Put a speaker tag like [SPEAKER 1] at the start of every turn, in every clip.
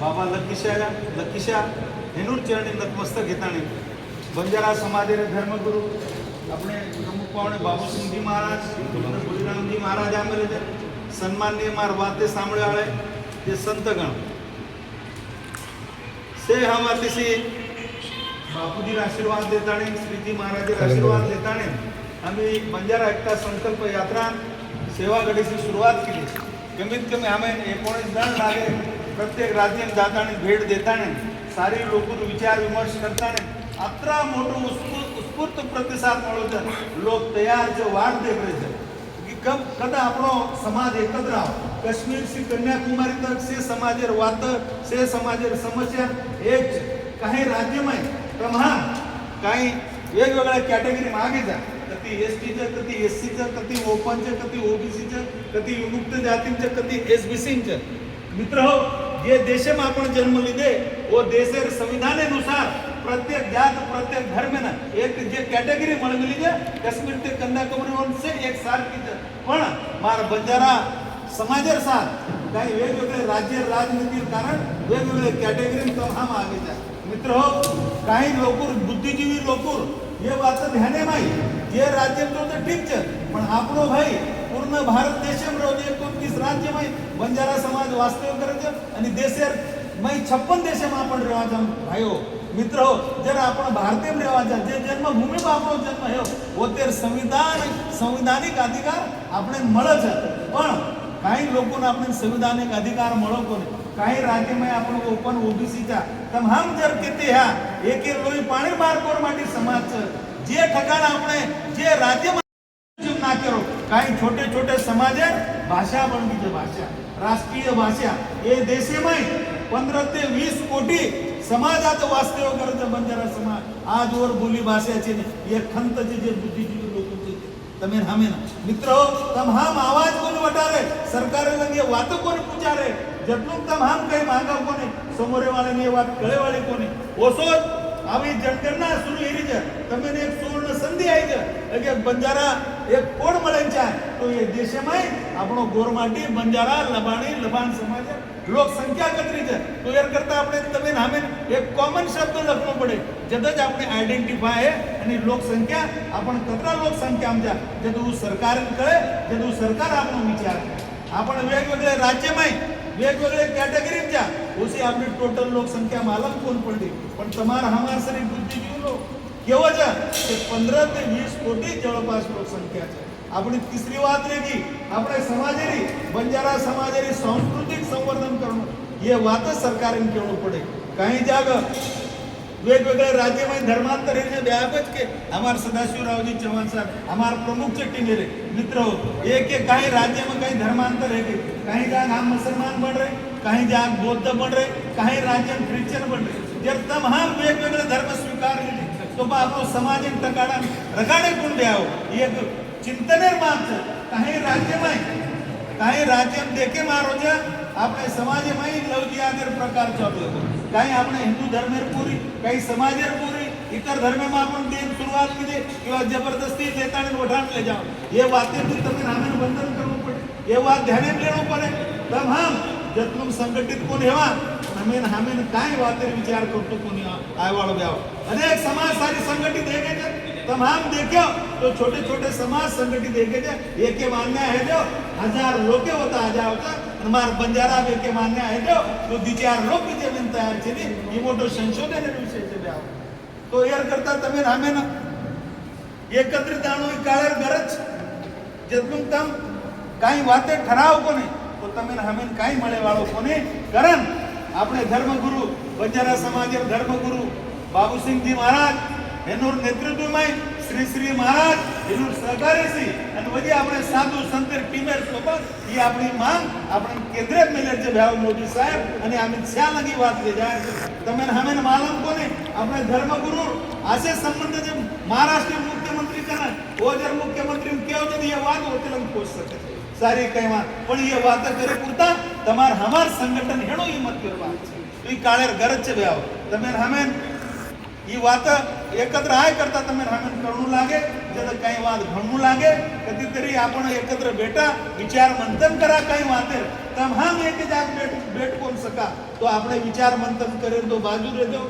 [SPEAKER 1] बाबा लकीशा हेनूर चरणी नतमस्तक घेताणी बंजारा समाज धर्मगुरु अपने प्रमुख पावणे बाबूसिंहजी महाराज गुरुरामजी महाराज आमेले सन्माननीय मार वाते सांभळे वाले जे संतगण से हम अतिशय बापूजी आशीर्वाद देताणे श्रीजी महाराज आशीर्वाद देताणे आम्ही बंजारा एकता संकल्प यात्रा सेवा गडीची सुरुवात केली। कमीत कमी आम्ही 19 जण लागे प्रत्येक राज्यात जाताना भेट देताना सारी लोक विचार विमर्श करताना अत्रा मोठं उत्स्फूर्त प्रतिसाद મળ્યો लोक तयार जो वाट देख रहे थे कि कब कदा આપણો समाज एकत्र आओ कश्मीर से कन्याकुमारी तक से समाजेर वात से समाजेर समस्या एक काही राज्य में तमाम काही वेगवेगळ्या कॅटेगरी मागे जा कधी एसटीचं कधी एससीचं कधी ओपनचं कधी ओबीसीचं कधी विमुक्त जातींचं कधी एसबीसीचं मित्र हो जे देश में आपण जन्म लीधे वो देशेर संविधानानुसार प्रत्येक जात प्रत्येक धर्म ना एक जे कैटेगरी मळगली जे काश्मीर ते कन्याकुमारी वरून से एक सारखी पण मार बंजारा समाजेर साथ काही वेगवेगळे राज्य राजनीती कारण वेगवेगळे कैटेगरी तो हम आगे जा मित्र हो काही लोक बुद्धिजीवी लोक ये बात ध्याने माई ये राज्य तो ठीक है पण आपनो भाई पूर्ण भारत देश में रोज 29 राज्य में बंजारा समाज वास्तव्य करे आणि देशेर मैं 56 देश में आपण રહેવા भाइयों मित्र हो जर आपण भारतीय में રહેવા जे जन्मभूमि में આપણો जन्म है वो तेर संविधानिक अधिकार આપણે મળે છે પણ काही लोकों આપણે संविधानिक अधिकार મળો कोने काही राज्य में आपण ओपन ओबीसी चा तमाम जर किती ह्या एक लोई पाणी मार्कोर माटी समाज जे ठिकाण આપણે जे राज्य ना करो काही छोटे छोटे समाज भाषा बनवी છે भाषा राष्ट्रीय भाषा ये देश में 15 ते 20 कोटी समाजात वास्तव्य करते बंजारा समाज आज और बोली भाषा છે ये खंत जे बुद्धिजीवी लोग છે તમે હમે ના મિત્રો તમામ आवाज कोण वटारे सरकार लगे वातो कोण પૂછારે જેટલું તમામ કઈ માંગા કોને સમોરે વાળાની એ વાત કળે વાળી કોને ઓસો આવી જનગણના શરૂ એરી છે તમે એક સુવર્ણ સંધિ આવી છે કે બંજારા એક કોણ મળે છે તો એ દેશમાં આપણો ગોરમાટી બંજારા લબાણી લબાણ સમાજ લોક સંખ્યા કતરી છે તો યાર કરતા આપણે તમે નામે એક કોમન શબ્દ લખવો પડે જદ જ આપણે આઈડેન્ટિફાય અને લોક સંખ્યા आपण કતરા લોક સંખ્યા આમજા જદુ સરકાર કરે જદુ સરકાર આપણો વિચાર आपण वेगवेगळे राज्यમાં वेगवेगळे कैटेगरी जा उसी आपली टोटल लोक संख्या मालम कोण पडली पण तमार हमार सरी बुद्धिजीवी लोक केवळ जा ते 15 ते 20 कोटी जवळपास लोक संख्या છે આપણી तिसरी વાત રેगी આપણે સમાજેરી બંજારા સમાજેરી सांस्कृतिक संवर्धन करणं ये વાત सरकारने केवळ पडे काही जाग वेगवेगळे राज्य में धर्मांतर है व्यापक के हमार सदाशिवरावजी चौहान साहब हमार प्रमुख चट्टी रे मित्रों एक कहीं राज्य में कहीं धर्मांतर है कहीं जाग हम मुसलमान बन रहे कहीं जाग बौद्ध बन रहे कहीं राज्य में क्रिश्चियन बन रहे जब तमाम वेगवेगळे धर्म स्वीकार तो आपको समाज टकाड़ा रगाड़े कोण द्याव एक चिंतनेर माग कहीं राज्य में देखे मारो जा આપણે સમાજમાં લવજી આદર પ્રકાર ચાલુ હતો काही આપણે હિન્દુ ધર્મેર પૂરી काही समाजेर पूरी इतर धर्म में आपण देन शुरुआत की किंवा जबरदस्ती लेता ने उठाण ले जाओ ये बातें भी तमे नामे बंधन करવું પડે ये बात ध्याने लेणो પડે तमाम जतलुम संगठित कोण हेवा हमें हमें काय वातेर विचार करतो कोणी आयवाळो ब्याव अनेक समाज सारी संगठित देखे थे तमाम देखो तो छोटे छोटे समाज संगठित देखे थे एक के मान्य है जो 1000 लोके होता आ जाओ हमार बंजारा के मान्य है जो तो 2-4 लोग की जमीन तैयार છે ને એ મોટો સંશોધન વિષય છે ब्याव तो यार करता तमे हमें ना एकत्रित आणो काळेर गरज जतलुम तम काही वाते ठराव कोने तो तमे हमें काही મળે વાળો કોને कारण આપણે धर्मगुरु बंजारा समाजेर धर्मगुरु बाबूसिंहजी महाराज એનું નેતૃત્વમાં શ્રી મહારાજ એનું સહકારી છે અને વજી આપણે સાધુ સંતર ટીમેર સોબત એ આપણી માંગ આપણે કેન્દ્રીય મેનેજર ભાવ મોદી સાહેબ અને અમિત શાહ લગી વાત ले जाए તમે હમે માલूम કોને આપણે ધર્મગુરુ આસે સંબંધ જે મહારાષ્ટ્ર મુખ્યમંત્રી કરા ઓ જર મુખ્યમંત્રી કેવો છે એ વાત હોતલંગ પહોંચ શકે છે સારી કઈમાં પણ એ વાત કરે પૂરતા તમાર હમાર સંગઠન હેણો હિંમત કરવા છે તો એ કાળેર ગરજ છે ભાવ તમે હમે એ વાત એકત્ર આય કરતા તમે રામન કરવું લાગે જ્યારે કઈ વાત ઘણવું લાગે કદીતરી આપણે એકત્ર બેઠા વિચાર મંથન કરા કઈ વાતે તમ હમ એક જ આગ બેઠ કોણ સકા તો આપણે વિચાર મંથન કરે તો બાજુ રહેજો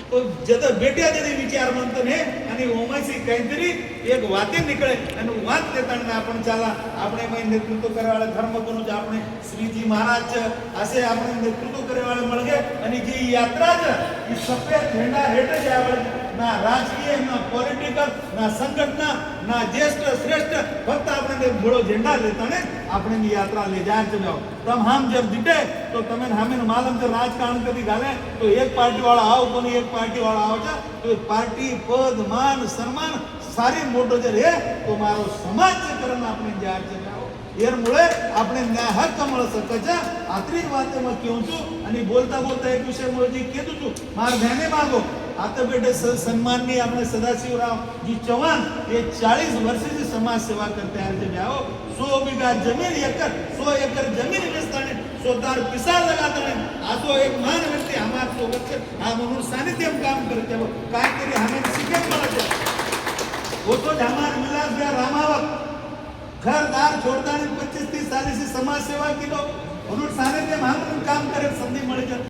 [SPEAKER 1] તો જદ બેઠ્યા જદી વિચાર મંથન હે અને ઓમાંથી કઈતરી એક વાતે નીકળે અને વાત લેતાને આપણે ચાલા આપણે એમાં નેતૃત્વ કરવાવાળા ધર્મગુરુ જ આપણે શ્રીજી મહારાજ આસે આપણે નેતૃત્વ કરવાવાળા મળગે અને જે યાત્રા છે એ સફેદ ઝંડા હેઠે જ આવે ના રાજકીય ના પોલિટિકલ ના સંગઠન ના જ્યેષ્ઠ શ્રેષ્ઠ ફક્ત આપણે ઘોડો ઝંડા લેતા ને આપણે યાત્રા લે જાય છે તમ હમ જબ જીતે તો તમે હમે માલમ જો રાજકારણ કરી ગાલે તો એક પાર્ટી વાળા આવ કોની એક પાર્ટી વાળા આવ છે તો પાર્ટી પદ માન સન્માન સારી મોટો જે રહે તો મારો સમાજ કરન આપણે જાય છે એર મુळे આપણે ન્યાય હક મળે શકે છે આટલી વાતે માં કહું છું અને બોલતા બોલતા એક વિષય મોજી કીધું છું માર ધ્યાને માંગો આતે બેટે સન્માનની આપણે સદાશિવરાવજી ચૌહાણ એ 40 વર્ષથી સમાજ સેવા કરते हैं जब आओ 100 बीघा जमीन 100 एकड़ जमीन वेचताने स्वतः पिसाळ लगाताने आजो एक महान व्यक्ती हमार सोबत છે આ म्हणून सानिध्यम काम करते हो काहीतरी हमें शिकत મળે છે वो तो हमार मिलास गया रामावत घर दार छोड़ता ने 25-30 साल से समाज सेवा की तो म्हणून सानिध्यम हम काम करे संधी મળે છે